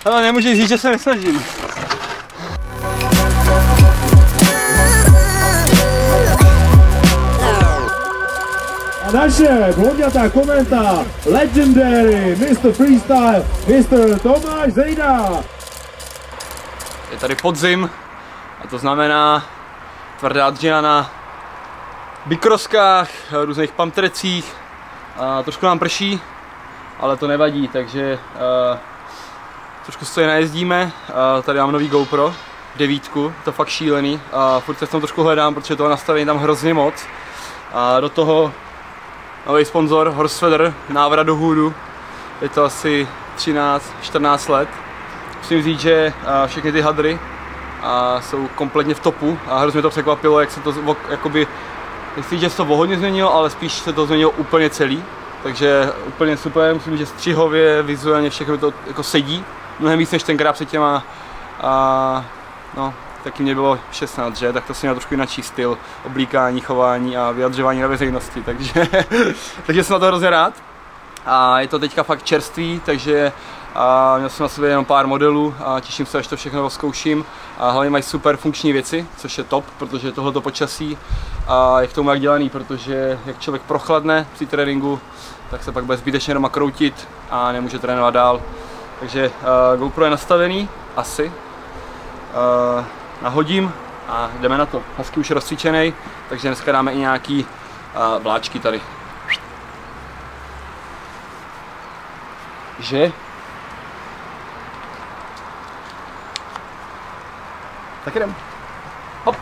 Ale nemůžeš říct, že se nesnažím. A naše blondětá komenta, legendary Mr. Freestyle, Mr. Tomáš Zejda. Je tady podzim a to znamená tvrdá dřina na bikroskách, různých pamtrecích. Trošku nám prší, ale to nevadí, takže trošku se tady najezdíme. Tady mám nový GoPro 9, to fakt šílený. Furt se v tom trošku hledám, protože toho nastavení tam hrozně moc. A do toho nový sponzor Horsfeder, návrat do hůdu. Je to asi 13-14 let. Musím říct, že všechny ty hadry jsou kompletně v topu a hrozně to překvapilo, jak se to jakoby, nechci, že se to hodně změnilo, ale spíš se to změnilo úplně celý. Takže úplně super, myslím, že střihově, vizuálně všechno to jako sedí. Mnohem víc než tenkrát před těma, no, taky mě bylo 16, že? Tak to jsem měl trošku jiný styl oblíkání, chování a vyjadřování na veřejnosti, takže jsem na to hrozně rád. A je to teďka fakt čerstvý, takže měl jsem na sobě jenom pár modelů a těším se, až to všechno rozkouším. A hlavně mají super funkční věci, což je top, protože tohleto počasí je k tomu jak dělaný, protože jak člověk prochladne při tréninku, tak se pak bude zbytečně doma kroutit a nemůže trénovat dál. Takže GoPro je nastavený, asi. Nahodím a jdeme na to. Husky už je rozcvičený, takže dneska dáme i nějaký vláčky tady. Že? Tak jdem. Hop.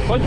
Pojď.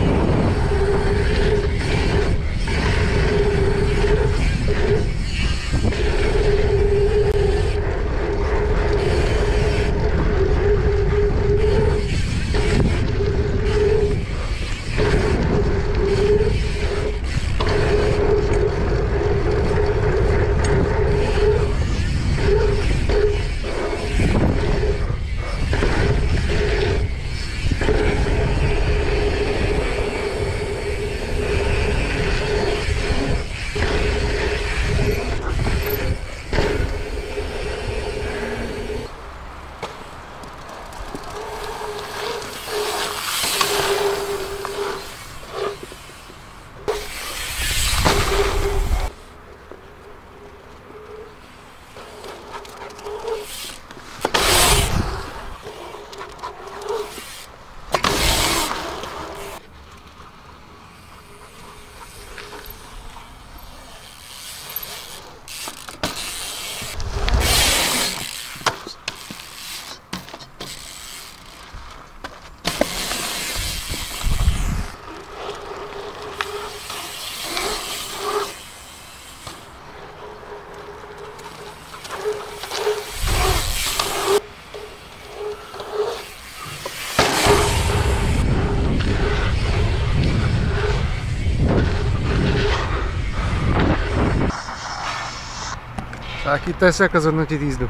Jaký test, jako zhodnotit jízdu?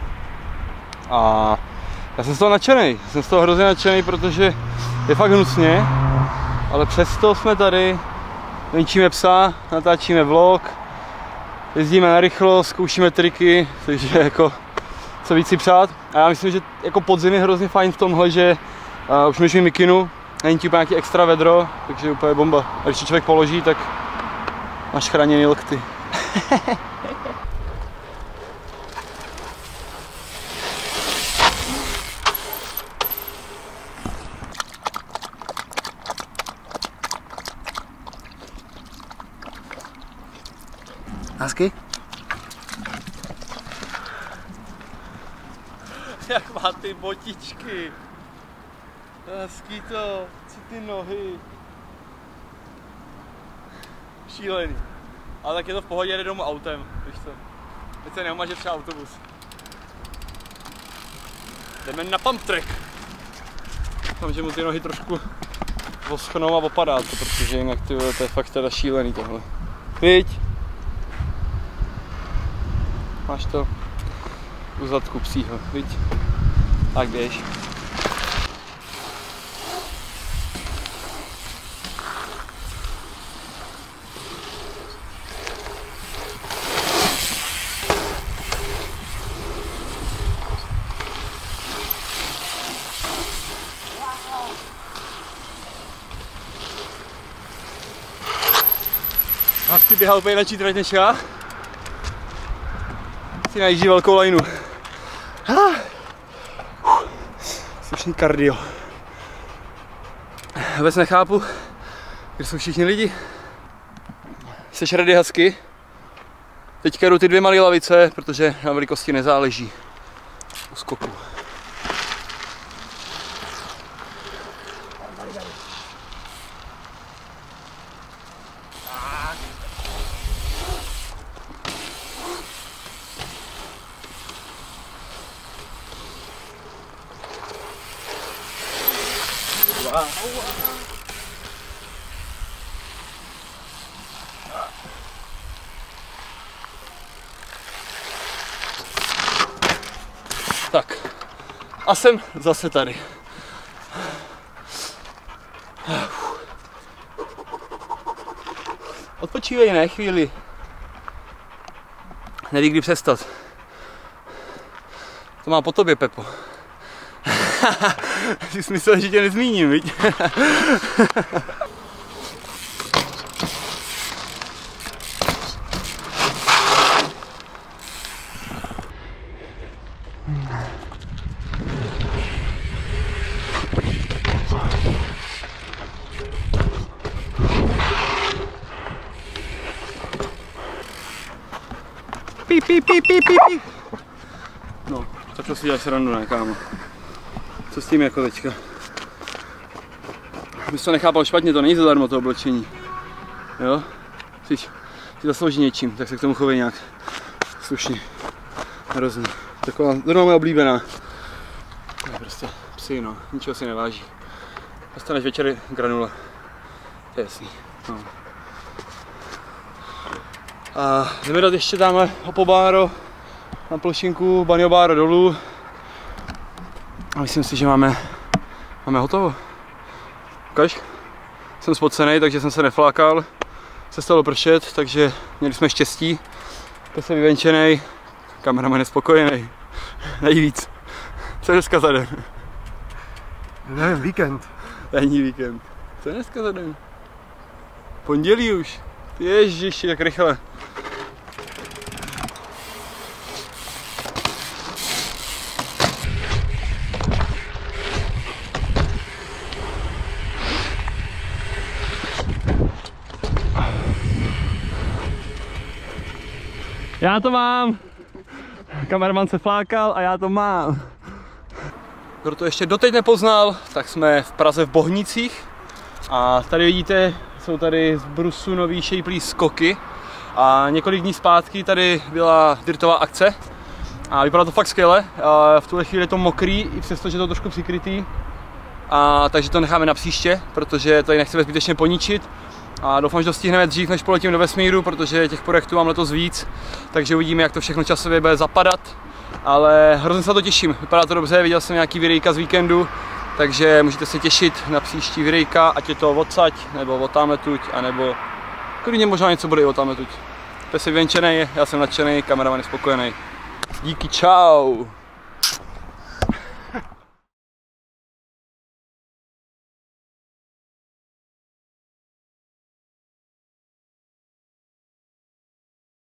A já jsem z toho nadšený, jsem z toho hrozně nadšený, protože je fakt hnusně, ale přesto jsme tady, venčíme psa, natáčíme vlog, jezdíme na rychlo, zkoušíme triky, takže jako co víc si přát. A já myslím, že jako podzim je hrozně fajn v tomhle, že už měřím mikinu, není ti úplně nějaký extra vedro, takže úplně bomba. A když to člověk položí, tak máš chráněný lokty. Hezky? Jak má ty botičky. Hezký to, co ty nohy. Šílený. Ale tak je to v pohodě, jde domů autem, víš co. Teď se neumaže třeba autobus. Jdeme na pump track. Doufám, že mu ty nohy trošku voschnou a opadá to, protože jinak ty, to je fakt teda šílený tohle. Viď? Máš to u zadku psího, viď? Tak běž. Husky běhá úplně na trať než já. Si najíždí velkou lajnu. Slušný kardio. Vůbec nechápu, kde jsou všichni lidi. Jsi ready, Husky? Teďka jdu ty 2 malé lavice, protože na velikosti nezáleží u skoku. Tak, a jsem zase tady. Odpočívej, ne, chvíli. Neví, kdy přestat. To má po tobě, Pepo. Jsi myslel, že tě nezmíním, viď? Píp, píp, píp, píp, píp. No, tak to si děláš srandu, ne, kámo? Co s tím jako teďka? Bys to nechápal špatně, to není zadarmo to oblečení. Jo? Si zaslouží něčím, tak se k tomu chovej nějak slušně. Hrozně. Taková zrovna moje oblíbená. To je prostě psy, no. Ničeho si neváží. Dostaneš večer granule. To je jasný. No. A jdeme dát ještě tamhle Opobáro na plošinku, Baniobáro dolů. A myslím si, že máme hotovo. Ukaž? Jsem spocený, takže jsem se neflákal. Se stalo pršet, takže měli jsme štěstí. Pes je vyvenčený, kameraman je spokojený. Nejvíc. Co je dneska za den? Nevím, víkend. Není víkend. Co je dneska za den? Pondělí už. Ježiši, jak rychle. Já to mám. Kameraman se flákal a já to mám. Kdo to ještě doteď nepoznal, tak jsme v Praze v Bohnicích. A tady vidíte, jsou tady z brusu nový šejplý skoky. A několik dní zpátky tady byla dirtová akce. A vypadá to fakt skvěle. V tuhle chvíli je to mokrý, i přesto, že to je trošku přikrytý. Takže to necháme na příště, protože tady nechceme zbytečně poničit. A doufám, že to stihneme dřív, než poletím do vesmíru, protože těch projektů mám letos víc. Takže uvidíme, jak to všechno časově bude zapadat. Ale hrozně se na to těším, vypadá to dobře, viděl jsem nějaký videjka z víkendu. Takže můžete se těšit na příští videjka, ať je to odsaď, nebo od tamletuď, anebo klidně možná něco bude i od tamletuď. Pes je vyvenčený, já jsem nadšený, kameraman je spokojený. Díky, čau!